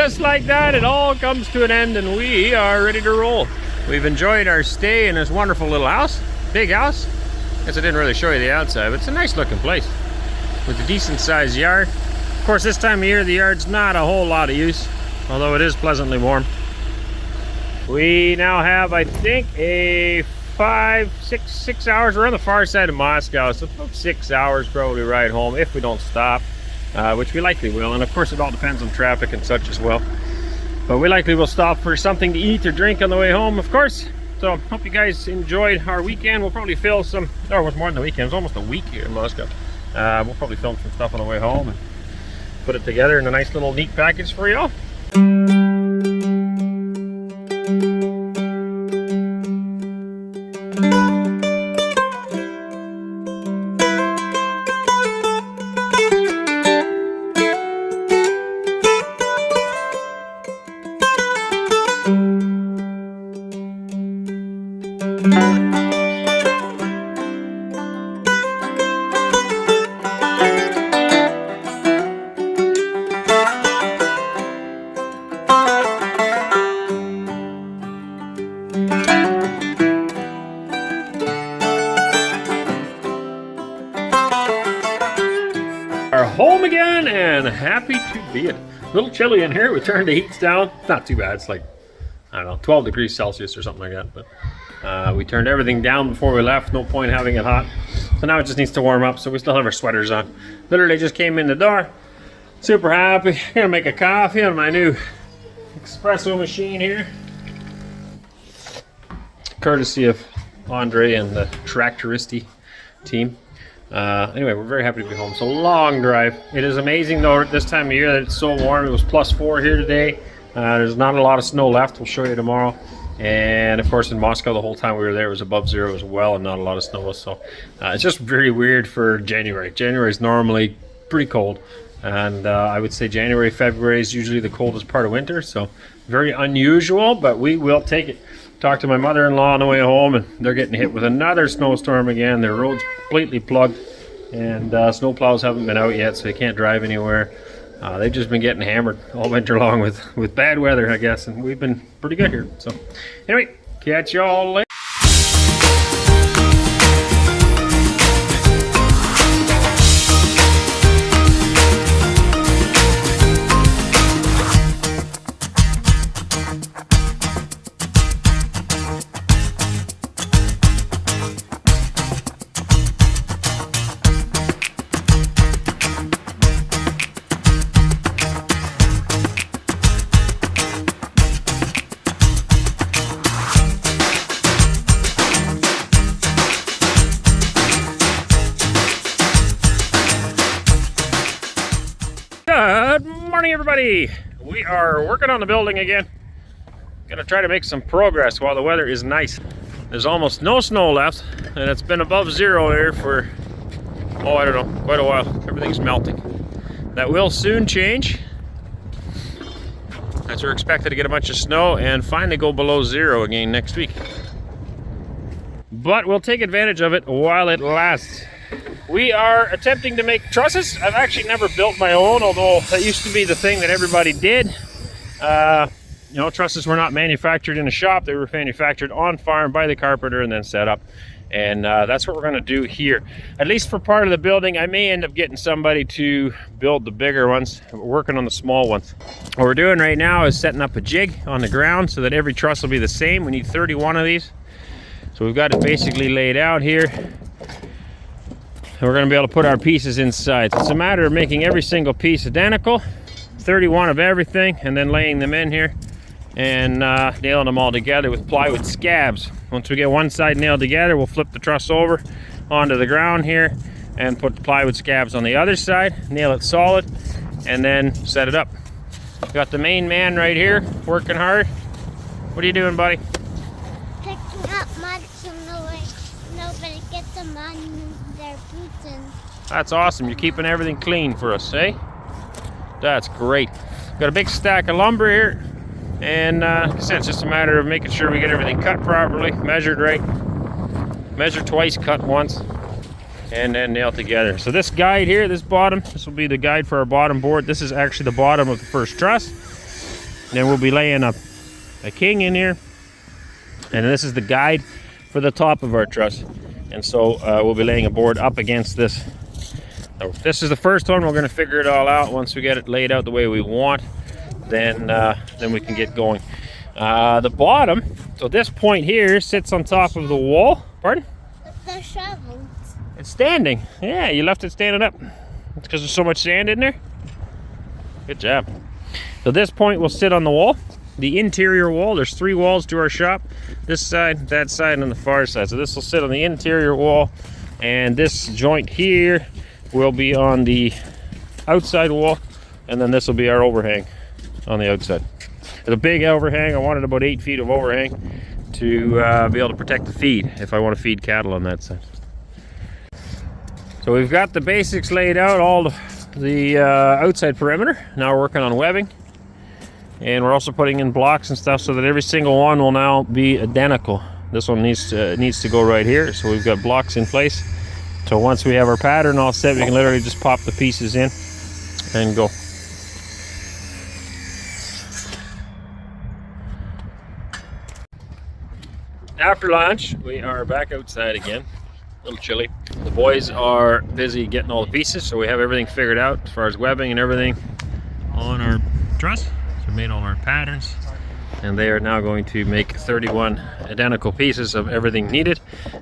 just like that, it all comes to an end and we are ready to roll. We've enjoyed our stay in this wonderful little house, big house. Guess I didn't really show you the outside, but it's a nice looking place with a decent sized yard. Of course, this time of year the yard's not a whole lot of use, although it is pleasantly warm. We now have, I think, a 6 hours. We're on the far side of Moscow, so about 6 hours probably ride home if we don't stop, which we likely will. And of course it all depends on traffic and such as well, but we likely will stop for something to eat or drink on the way home, of course. So hope you guys enjoyed our weekend. We'll probably film some, or it was more than a weekend, it was almost a week here in Moscow. We'll probably film some stuff on the way home and put it together in a nice little neat package for y'all. Home again and happy to be it. A little chilly in here. We turned the heats down. Not too bad. It's like, I don't know, 12 degrees Celsius or something like that. But we turned everything down before we left. No point having it hot. So now it just needs to warm up. So we still have our sweaters on. Literally just came in the door. Super happy. Gonna make a coffee on my new espresso machine here, courtesy of Andre and the Tractoristi team. Anyway, we're very happy to be home. It's a long drive. It is amazing though at this time of year that it's so warm. It was +4 here today. There's not a lot of snow left. We'll show you tomorrow. And of course in Moscow the whole time we were there it was above 0 as well and not a lot of snow. So it's just very weird for January. January is normally pretty cold, and I would say January, February is usually the coldest part of winter. So very unusual, but we will take it. Talked to my mother-in-law on the way home and they're getting hit with another snowstorm again. Their road's completely plugged and snow plows haven't been out yet, so you can't drive anywhere. They've just been getting hammered all winter long with bad weather, I guess, and we've been pretty good here. So anyway, catch y'all later. Good morning, everybody. We are working on the building again. Gonna try to make some progress while the weather is nice. There's almost no snow left, and it's been above 0 here for, oh, I don't know, quite a while. Everything's melting. That will soon change, as we're expected to get a bunch of snow and finally go below 0 again next week. But we'll take advantage of it while it lasts. We are attempting to make trusses. I've actually never built my own, although that used to be the thing that everybody did. You know, trusses were not manufactured in a shop. They were manufactured on farm by the carpenter and then set up. And that's what we're gonna do here. At least for part of the building. I may end up getting somebody to build the bigger ones. We're working on the small ones. What we're doing right now is setting up a jig on the ground so that every truss will be the same. We need 31 of these. So we've got it basically laid out here. And we're going to be able to put our pieces inside. So it's a matter of making every single piece identical, 31 of everything, and then laying them in here and nailing them all together with plywood scabs. Once we get one side nailed together, we'll flip the truss over onto the ground here and put the plywood scabs on the other side, nail it solid, and then set it up. Got the main man right here working hard. What are you doing, buddy? Picking up mud so nobody gets the mud in their boots in. That's awesome. You're keeping everything clean for us, eh? That's great. Got a big stack of lumber here, and like I said, it's just a matter of making sure we get everything cut properly, measured right, measured twice, cut once, and then nailed together. So this guide here, this will be the guide for our bottom board. This is actually the bottom of the first truss. then we'll be laying a king in here. And this is the guide for the top of our truss. And so we'll be laying a board up against this. So this is the first one. We're going to figure it all out. Once we get it laid out the way we want, then we can get going. The bottom, so this point here sits on top of the wall. Pardon? The shovel. It's standing. Yeah, you left it standing up. It's because there's so much sand in there. Good job. So this point will sit on the wall. The interior wall, there's 3 walls to our shop. This side, that side, and the far side. So this will sit on the interior wall. And this joint here will be on the outside wall. And then this will be our overhang on the outside. It's a big overhang. I wanted about 8 feet of overhang to be able to protect the feed if I want to feed cattle on that side. So we've got the basics laid out, all the outside perimeter. Now we're working on webbing. And we're also putting in blocks and stuff so that every single one will now be identical. This one needs to go right here. So we've got blocks in place. So once we have our pattern all set, we can literally just pop the pieces in and go. After lunch, we are back outside again. A little chilly. The boys are busy getting all the pieces, so we have everything figured out as far as webbing and everything on our truss. So we made all our patterns, and they are now going to make 31 identical pieces of everything needed.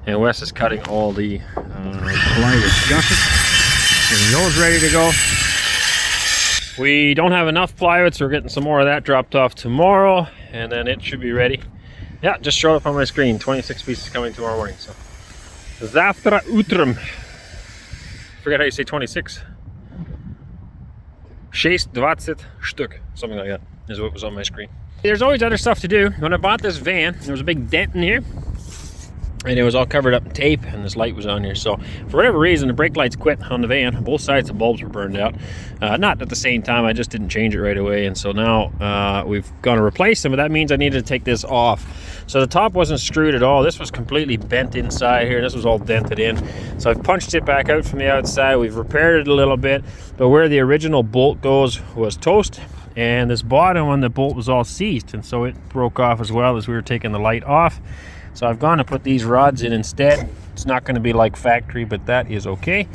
And Wes is cutting all the plywood gussets, getting those ready to go. We don't have enough plywood, so we're getting some more of that dropped off tomorrow, and then it should be ready. Yeah, just showed up on my screen. 26 pieces coming tomorrow morning. So, Zavtra utrum. Forget how you say 26. 26 штук, something like that is what was on my screen. There's always other stuff to do. When I bought this van, there was a big dent in here, and it was all covered up in tape, and this light was on here. So for whatever reason, the brake lights quit on the van. Both sides of the bulbs were burned out. Not at the same time, I just didn't change it right away. And so now we've gone to replace them, but that means I needed to take this off. So the top wasn't screwed at all. This was completely bent inside here. This was all dented in. So I've punched it back out from the outside. We've repaired it a little bit, but where the original bolt goes was toast. And this bottom one, the bolt was all seized, and so it broke off as well as we were taking the light off. So I've gone to put these rods in instead. It's not going to be like factory, but that is okay.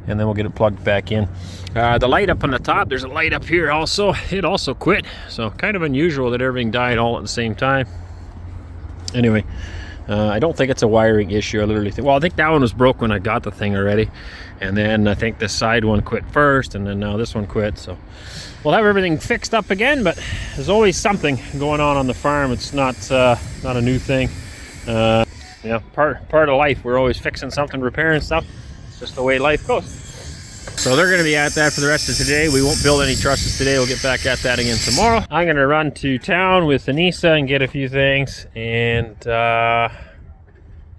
And then we'll get it plugged back in. The light up on the top, there's a light up here also. It also quit. So kind of unusual that everything died all at the same time. Anyway, I don't think it's a wiring issue. I literally think, well, I think that one was broke when I got the thing already. And then I think the side one quit first, and then now this one quit. So we'll have everything fixed up again, but there's always something going on the farm. It's not a new thing. You know, part of life. We're always fixing something, repairing stuff. It's just the way life goes. So they're going to be at that for the rest of today. We won't build any trusses today. We'll get back at that again tomorrow. I'm going to run to town with Anneesa and get a few things, and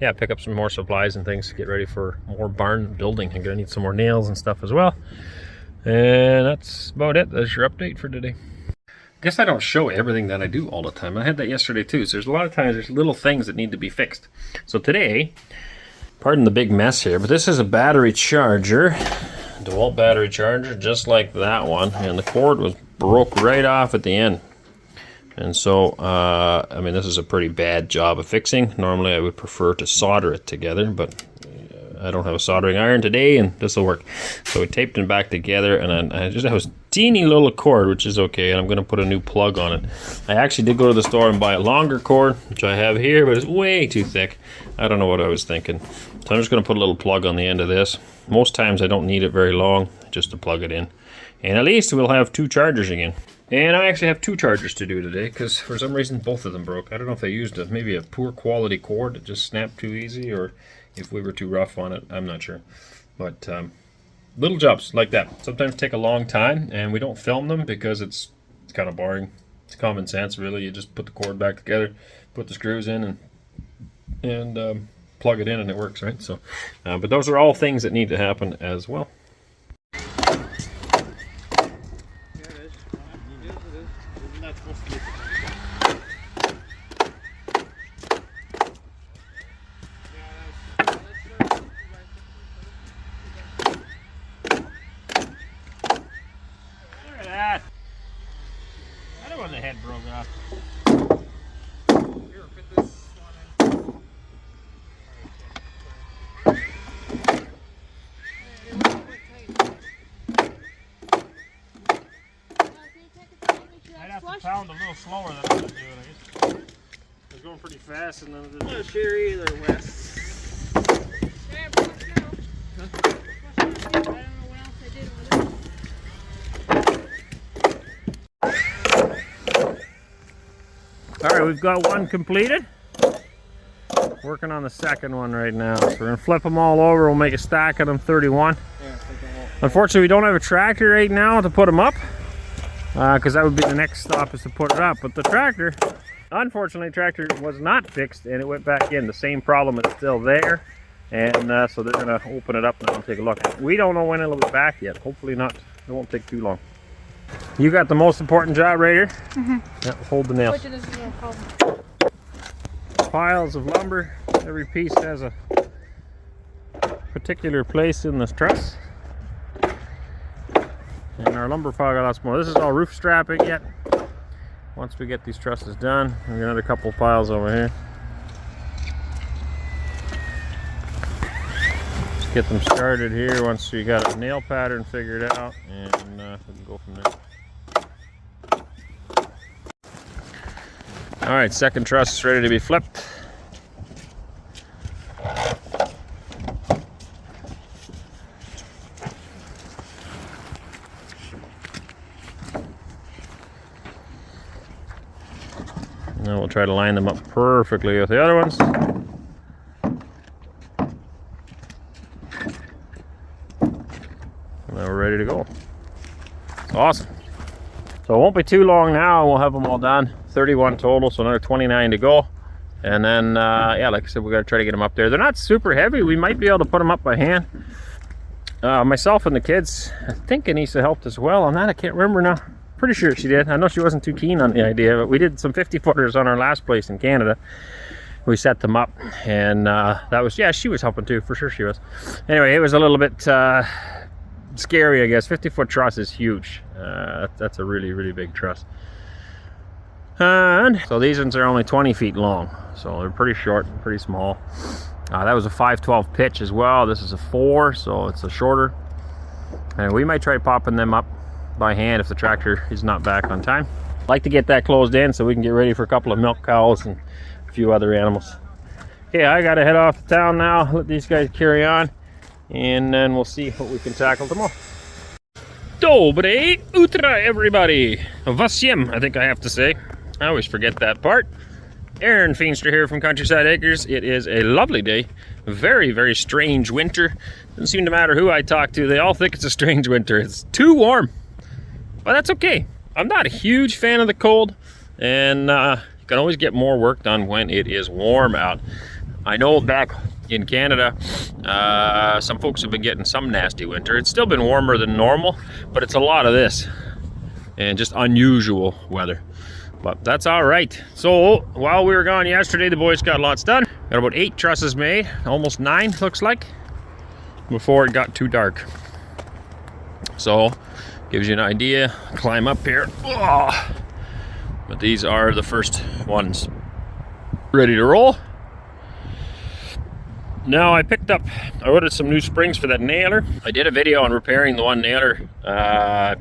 yeah, pick up some more supplies and things to get ready for more barn building. I'm going to need some more nails and stuff as well. And that's about it. That's your update for today. Guess I don't show everything that I do all the time. I had that yesterday too. So there's a lot of times there's little things that need to be fixed. So today, pardon the big mess here, but this is a battery charger, DeWalt battery charger, just like that one. And the cord was broke right off at the end. And so, I mean, this is a pretty bad job of fixing. Normally I would prefer to solder it together, but I don't have a soldering iron today, and this will work. So we taped them back together, and I just have a teeny little cord, which is okay, and I'm going to put a new plug on it. I actually did go to the store and buy a longer cord, which I have here, but it's way too thick. I don't know what I was thinking. So I'm just going to put a little plug on the end of this. Most times I don't need it very long, just to plug it in. And at least we'll have 2 chargers again. And I actually have 2 chargers to do today, because for some reason both of them broke. I don't know if I used maybe a poor quality cord that just snapped too easy, or if we were too rough on it. I'm not sure. But little jobs like that sometimes take a long time, and we don't film them because it's kind of boring. It's common sense, really. You just put the cord back together, put the screws in, and plug it in, and it works, right? So, but those are all things that need to happen as well. That one that had broke off. Here, fit this one in. I'd have to pound a little slower than I was doing. I guess it was going pretty fast, and then I'm not sure either, Wes. All right, we've got one completed. Working on the second one right now. So we're gonna flip them all over. We'll make a stack of them, 31. Unfortunately, we don't have a tractor right now to put them up, because that would be the next stop, is to put it up. But the tractor, unfortunately, tractor was not fixed and it went back in. The same problem is still there, and so they're gonna open it up now and take a look. We don't know when it'll be back yet. Hopefully not. It won't take too long. You got the most important job right here. Yeah, hold the nails. Which is no problem. Piles of lumber. Every piece has a particular place in this truss. And our lumber pile got lots more. This is all roof strapping yet. Once we get these trusses done, we got another couple piles over here. Let's get them started here once we got a nail pattern figured out, and we can go from there. All right, second truss is ready to be flipped. Now we'll try to line them up perfectly with the other ones. And now we're ready to go. It's awesome. So it won't be too long now, and we'll have them all done. 31 total, so another 29 to go. And then, yeah, like I said, we got to try to get them up there. They're not super heavy. We might be able to put them up by hand. Myself and the kids, I think Anneesa helped as well on that. I can't remember now. Pretty sure she did. I know she wasn't too keen on the idea, but we did some 50-footers on our last place in Canada. We set them up, and that was, yeah, she was helping too, for sure she was. Anyway, it was a little bit scary, I guess. 50-foot truss is huge. That's a really, really big truss. And so these ones are only 20 feet long, so they're pretty short, pretty small. That was a 5/12 pitch as well. This is a 4, so it's a shorter. And we might try popping them up by hand if the tractor is not back on time. I'd like to get that closed in so we can get ready for a couple of milk cows and a few other animals. Okay, I gotta head off to town now, let these guys carry on, and then we'll see what we can tackle tomorrow. Dobre utra, everybody. Vasiem, I think I have to say. I always forget that part. Arend Feenstra here from Countryside Acres. It is a lovely day. Very, very strange winter. Doesn't seem to matter who I talk to, they all think it's a strange winter. It's too warm. But that's okay. I'm not a huge fan of the cold, and you can always get more work done when it is warm out. I know back in Canada, some folks have been getting some nasty winter. It's still been warmer than normal, but it's a lot of this and just unusual weather. But that's all right. So while we were gone yesterday, the boys got lots done. Got about 8 trusses made, almost 9 looks like, before it got too dark. So gives you an idea. Climb up here. Oh, but these are the first ones. Ready to roll. Now I ordered some new springs for that nailer. I did a video on repairing the one nailer a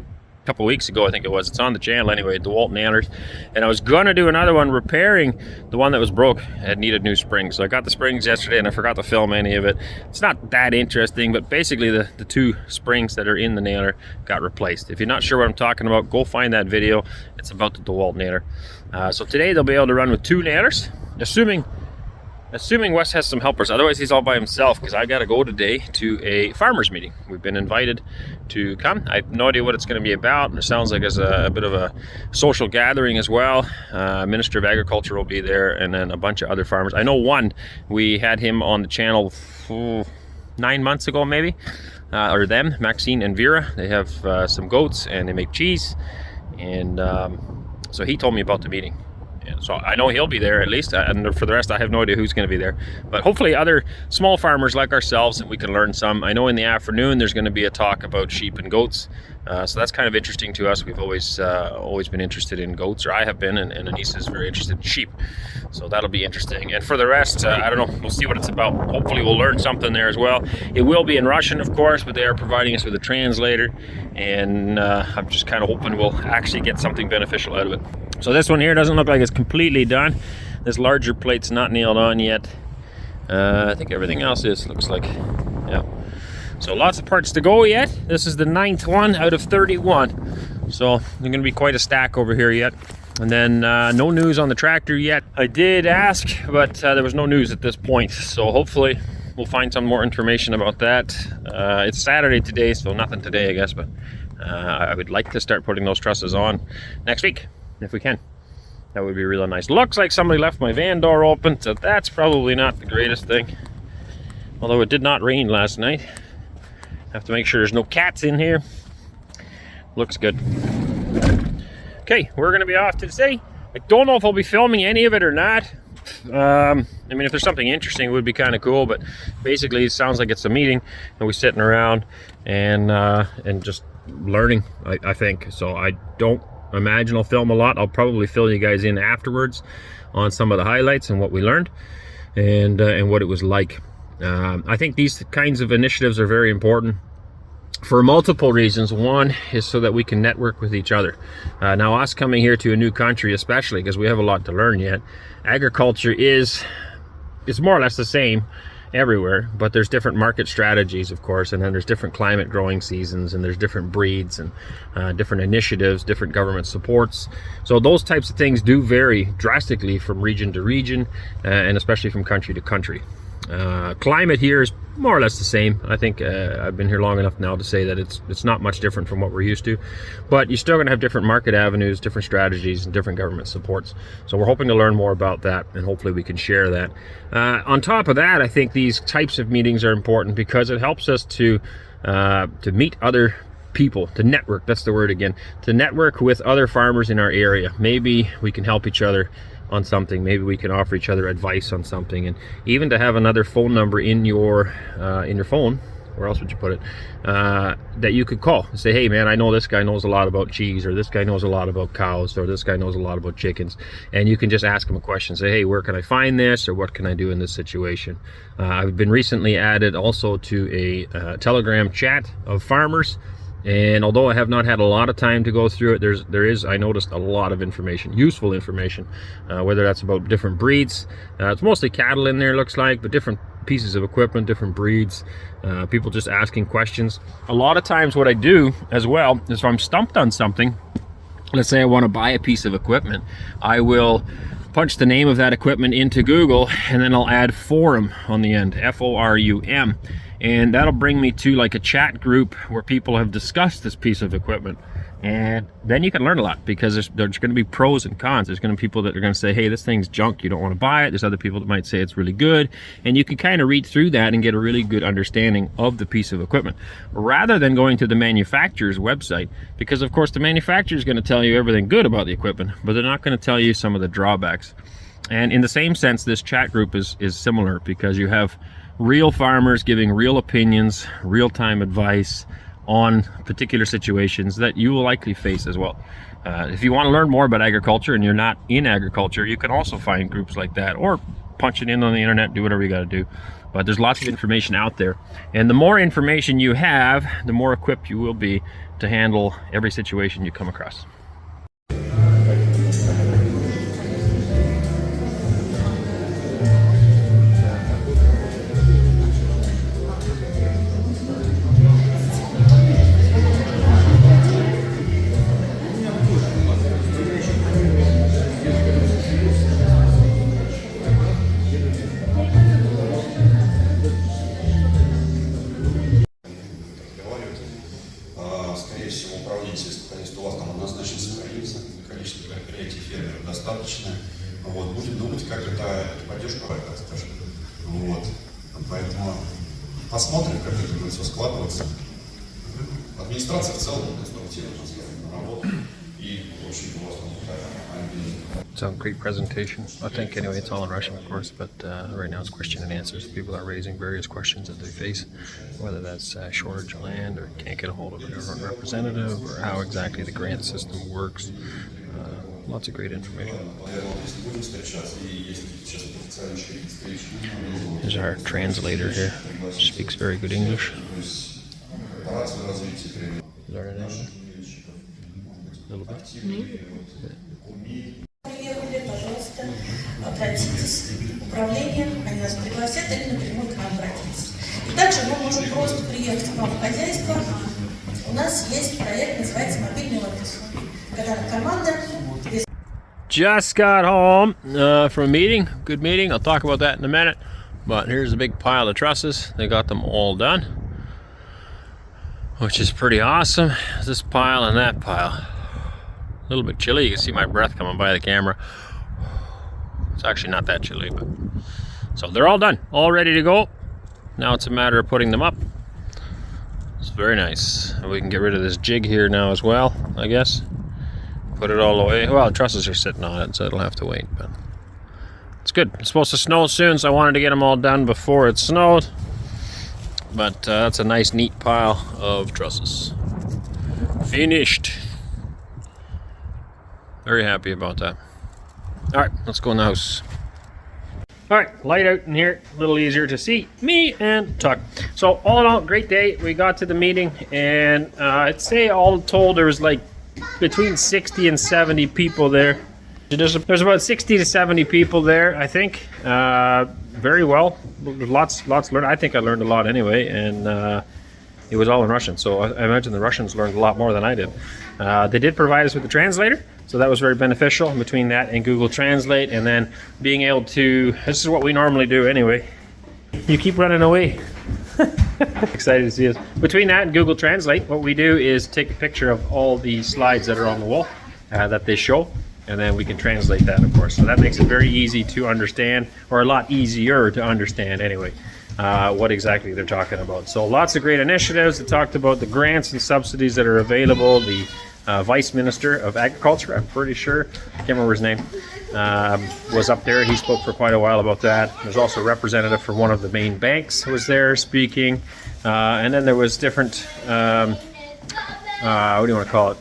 couple weeks ago, I think it was. It's on the channel anyway, DeWalt nailers. And I was gonna do another one repairing the one that was broke. It needed new springs. So I got the springs yesterday and I forgot to film any of it. It's not that interesting, but basically the 2 springs that are in the nailer got replaced. If you're not sure what I'm talking about, go find that video. It's about the DeWalt nailer. So today they'll be able to run with 2 nailers, assuming Wes has some helpers. Otherwise he's all by himself, because I gotta go today to a farmers meeting. We've been invited to come. I have no idea what it's going to be about. It sounds like it's a bit of a social gathering as well. Minister of Agriculture will be there, and then a bunch of other farmers. I know one, we had him on the channel 9 months ago maybe, or them, Maxine and Vera. They have some goats and they make cheese, and so he told me about the meeting. Yeah, so I know he'll be there at least, and for the rest I have no idea who's going to be there. But hopefully other small farmers like ourselves, and we can learn some. I know in the afternoon there's going to be a talk about sheep and goats, So that's kind of interesting to us. We've always been interested in goats, or I have been, and Anneesa is very interested in sheep. So that'll be interesting. And for the rest, I don't know. We'll see what it's about. Hopefully we'll learn something there as well. It will be in Russian, of course, but they are providing us with a translator. And I'm just kind of hoping we'll actually get something beneficial out of it. So this one here doesn't look like it's completely done. This larger plate's not nailed on yet. I think everything else is, looks like. Yeah. So lots of parts to go yet. This is the 9th one out of 31. So there's going to be quite a stack over here yet. And then no news on the tractor yet. I did ask, but there was no news at this point. So hopefully we'll find some more information about that. It's Saturday today, so nothing today, I guess. But I would like to start putting those trusses on next week, if we can. That would be really nice. Looks like somebody left my van door open, so that's probably not the greatest thing. Although it did not rain last night. Have to make sure there's no cats in here. Looks good. Okay, we're going to be off today. I don't know if I'll be filming any of it or not. I mean, if there's something interesting, it would be kind of cool. But basically, it sounds like it's a meeting, and we're sitting around and just learning. I think so. I don't imagine I'll film a lot. I'll probably fill you guys in afterwards on some of the highlights and what we learned and what it was like. I think these kinds of initiatives are very important for multiple reasons. One is so that we can network with each other. Now, us coming here to a new country, especially because we have a lot to learn yet, agriculture is more or less the same everywhere, but there's different market strategies, of course, and then there's different climate growing seasons, and there's different breeds and different initiatives, different government supports. So those types of things do vary drastically from region to region, and especially from country to country. Climate here is more or less the same. I think I've been here long enough now to say that it's not much different from what we're used to, but you're still going to have different market avenues, different strategies, and different government supports. So we're hoping to learn more about that, and hopefully we can share that. On top of that, I think these types of meetings are important because it helps us to meet other people, to network. That's the word again. To network with other farmers in our area. Maybe we can help each other on something. Maybe we can offer each other advice on something, and even to have another phone number in your phone, where else would you put it, that you could call and say, hey man, I know this guy knows a lot about cheese, or this guy knows a lot about cows, or this guy knows a lot about chickens, and you can just ask him a question. Say, hey, where can I find this, or what can I do in this situation? I've been recently added also to a Telegram chat of farmers. And although I have not had a lot of time to go through it, there is, I noticed, a lot of information, useful information, whether that's about different breeds. It's mostly cattle in there, looks like, but different pieces of equipment, different breeds, people just asking questions. A lot of times what I do as well is if I'm stumped on something, let's say I want to buy a piece of equipment, I will punch the name of that equipment into Google, and then I'll add forum on the end, F-O-R-U-M. And that'll bring me to like a chat group where people have discussed this piece of equipment. And then you can learn a lot, because there's going to be pros and cons. There's going to be people that are going to say, hey, this thing's junk, you don't want to buy it. There's other people that might say it's really good. And you can kind of read through that and get a really good understanding of the piece of equipment, rather than going to the manufacturer's website. Because of course the manufacturer is going to tell you everything good about the equipment, but they're not going to tell you some of the drawbacks. And in the same sense, this chat group is similar, because you have real farmers giving real opinions, real-time advice on particular situations that you will likely face as well. If you want to learn more about agriculture and you're not in agriculture, you can also find groups like that, or punch it in on the internet, do whatever you got to do. But there's lots of information out there, and the more information you have, the more equipped you will be to handle every situation you come across. Скорее всего, управленческое специалист у вас там однозначно сохранится, количество предприятий фермеров достаточно. Вот, будем думать, как эту поддержку так скажем. Вот. Поэтому посмотрим, как это будет все складываться. Администрация в целом конструктивно работает, и, в общем, у вас So great presentation. I think anyway, it's all in Russian, of course, but right now it's question and answers. People are raising various questions that they face, whether that's shortage of land or can't get a hold of a government representative or how exactly the grant system works. Lots of great information. There's our translator here. Speaks very good English. Is that an English? A little bit. Приехали, пожалуйста, обратитесь в управление, они нас пригласят или напрямую к нам обратиться. И также мы можем просто приехать к вам в хозяйство. У нас есть проект, называется «Мобильный офис». Когда команда... Just got home from a meeting. Good meeting. I'll talk about that in a minute. But here's a big pile of trusses. They got them all done, which is pretty awesome. This pile and that pile. A little bit chilly. You can see my breath coming by the camera. It's actually not that chilly, but so they're all done, all ready to go. Now it's a matter of putting them up. It's very nice. And we can get rid of this jig here now as well, I guess. Put it all away. Well, the trusses are sitting on it, so it'll have to wait, but it's good. It's supposed to snow soon, so I wanted to get them all done before it snowed. But that's a nice, neat pile of trusses. Finished. Very happy about that. All right, let's go in the house. All right, light out in here, a little easier to see me and Tuck. So all in all, great day. We got to the meeting, and I'd say all told there was like between 60 and 70 people there. There's about 60 to 70 people there, I think. Very well. Lots learned. I think I learned a lot anyway, and it was all in Russian. So I imagine the Russians learned a lot more than I did. They did provide us with a translator, so that was very beneficial. Between that and Google Translate, and then being able to, this is what we normally do anyway. You keep running away. Excited to see us. Between that and Google Translate, what we do is take a picture of all the slides that are on the wall that they show, and then we can translate that, of course. So that makes it very easy to understand, or a lot easier to understand anyway, what exactly they're talking about. So lots of great initiatives. They talked about the grants and subsidies that are available. The Vice Minister of Agriculture, I'm pretty sure, I can't remember his name, was up there. He spoke for quite a while about that. There's also a representative from one of the main banks who was there speaking. And then there was different, what do you want to call it?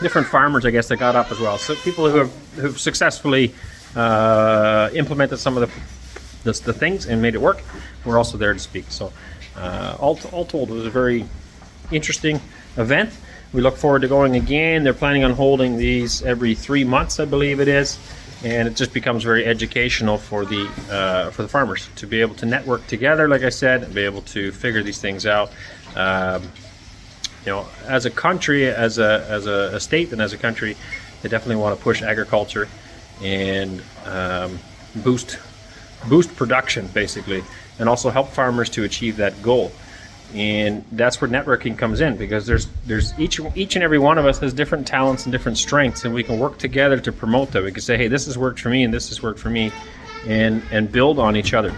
Different farmers, I guess, that got up as well. So people who've successfully implemented some of the things and made it work were also there to speak. So all told, it was a very interesting event. We look forward to going again. They're planning on holding these every 3 months, I believe it is, and it just becomes very educational for the farmers to be able to network together, like I said, and be able to figure these things out. You know, as a country, as a state, and as a country, they definitely want to push agriculture and boost production, basically, and also help farmers to achieve that goal. And that's where networking comes in, because there's each and every one of us has different talents and different strengths, and we can work together to promote that. We can say, hey, this has worked for me and this has worked for me, and build on each other.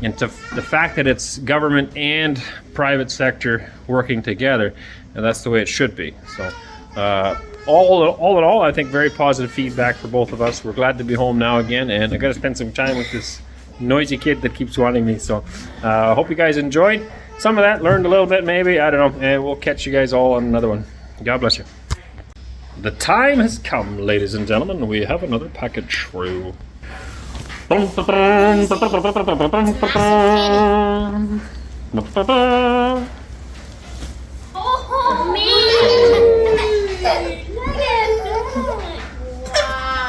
And the fact that it's government and private sector working together, and that's the way it should be. So all in all, I think very positive feedback for both of us. We're glad to be home now again, and I got to spend some time with this noisy kid that keeps wanting me. So I hope you guys enjoyed some of that, learned a little bit maybe, I don't know, and we'll catch you guys all on another one. God bless you. The time has come, ladies and gentlemen. We have another package for you. Oh, man!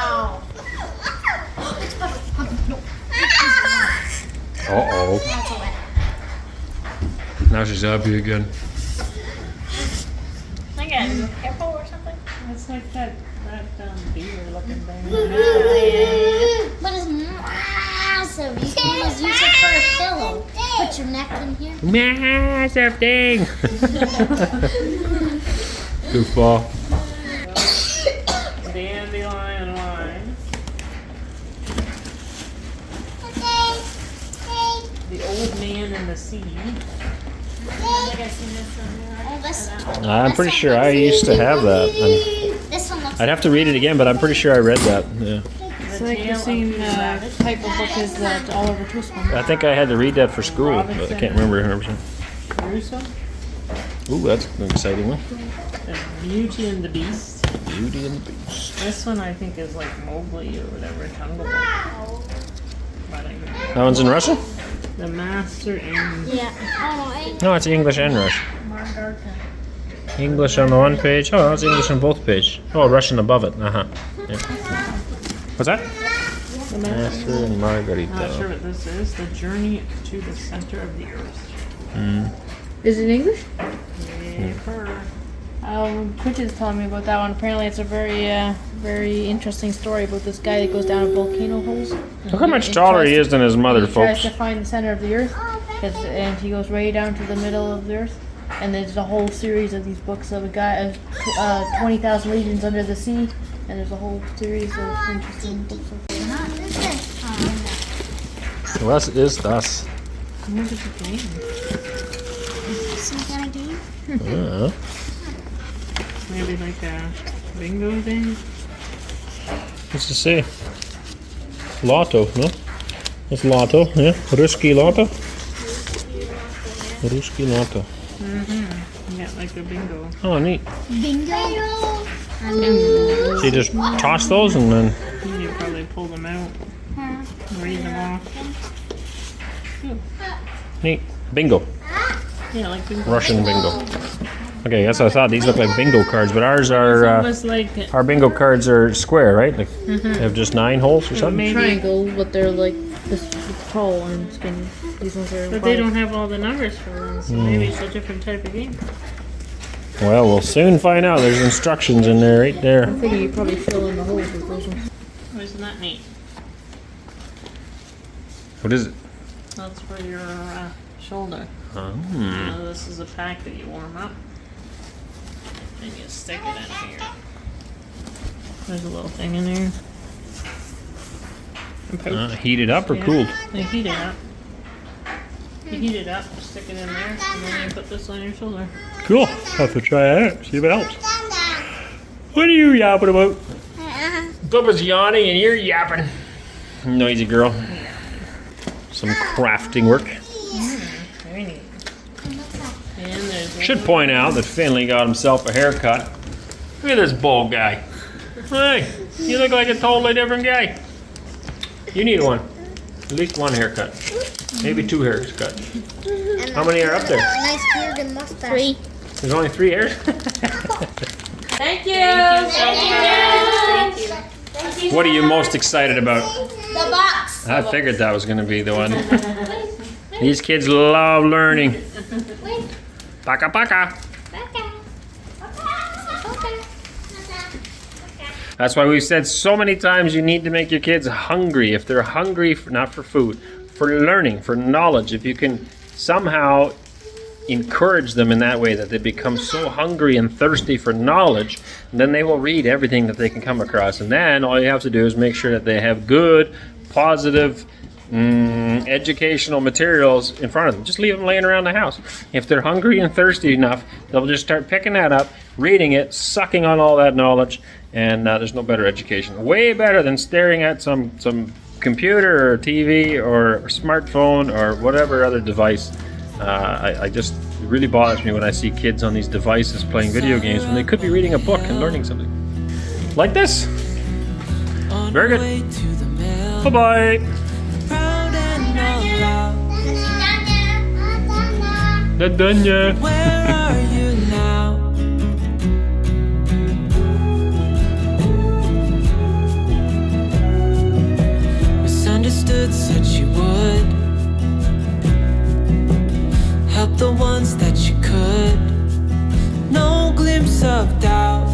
Wow! Uh-oh. Now she's happy again. Again, careful or something? It's like that deer looking thing. But it's massive. You can almost use it for a pillow. Put your neck in here. Massive thing. Goofball. Dandelion line. The old man and the sea. Oh, this, I'm pretty sure I used to have that. this one I'd have to read it again, but I'm pretty sure I read that. Yeah. It's like the same type of book as that Oliver Twist one. I think I had to read that for school, but I can't remember 100%. Caruso? Ooh, that's an exciting one. The Beauty and the Beast. Beauty and the Beast. This one I think is like Mowgli or whatever, Jungle Book. But That one's in Russian? The Master in Yeah. No, it's English and Russian. Margarita. English on the one page. Oh, it's English on both pages. Oh, Russian above it. Uh-huh. Yeah. What's that? The Master and I'm not sure Margarita. what this is. The Journey to the Center of the Earth. Is it English? Yeah. Twitch is telling me about that one. Apparently, it's a very interesting story about this guy that goes down a volcano holes. Look how much taller he is than his mother, He tries folks. to find the center of the earth, and he goes way down to the middle of the earth. And there's a whole series of these books of a guy, 20,000 Legions Under the Sea, and there's a whole series of interesting books. Was ist das? What is the game? Some kind of game? Uh, Maybe like a bingo thing? what's it say? Lotto, no? That's Lotto, yeah? Ruski Lotto? Ruski Lotto. Yeah, like a bingo. Oh, neat. Bingo. So you just toss those and then... You probably pull them out, read them off. Neat. Bingo. Yeah, like bingo. Russian bingo. Okay, yes, I thought these look like bingo cards, but ours are... Almost like our bingo cards are square, right? Like, they have just 9 holes or something? maybe, Triangle, but they're like this tall and skinny. These ones are. but they don't have all the numbers for them, so maybe it's a different type of game. Well, we'll soon find out. There's instructions in there, right there. I think you probably fill in the holes with those ones. Oh, isn't that neat? What is it? That's for your shoulder. Oh. This is a pack that you warm up, and you stick it in here. There's a little thing in there. And poke. Heat it up or Yeah. cooled? You heat it up. You heat it up, stick it in there, and then you put this on your shoulder. Cool. Have to try it out. See if it helps. What are you yapping about? Bubba's yawning and you're yapping. Noisy girl. Some crafting work. Very neat. And there's Should point out that Finley got himself a haircut. Look at this bald guy. Hey, you look like a totally different guy. You need one. At least one haircut. Maybe 2 haircuts. How many are up there? Nice beard and mustache. 3. There's only 3 hairs? Thank you. Thank you. What are you most excited about? The box. I figured that was going to be the one. These kids love learning. Paka paka. That's why we've said so many times you need to make your kids hungry. If they're hungry, not for food, for learning, for knowledge, if you can somehow encourage them in that way that they become so hungry and thirsty for knowledge, then they will read everything that they can come across. And then all you have to do is make sure that they have good, positive, educational materials in front of them. Just leave them laying around the house. If they're hungry and thirsty enough, they'll just start picking that up, reading it, sucking on all that knowledge, and there's no better education. Way better than staring at some computer or TV or smartphone or whatever other device. I just, it really bothers me when I see kids on these devices playing video games when they could be reading a book and learning something. Like this. Very good. Bye-bye. Done ya. Where are you now? Misunderstood, said you would help the ones that you could. No glimpse of doubt.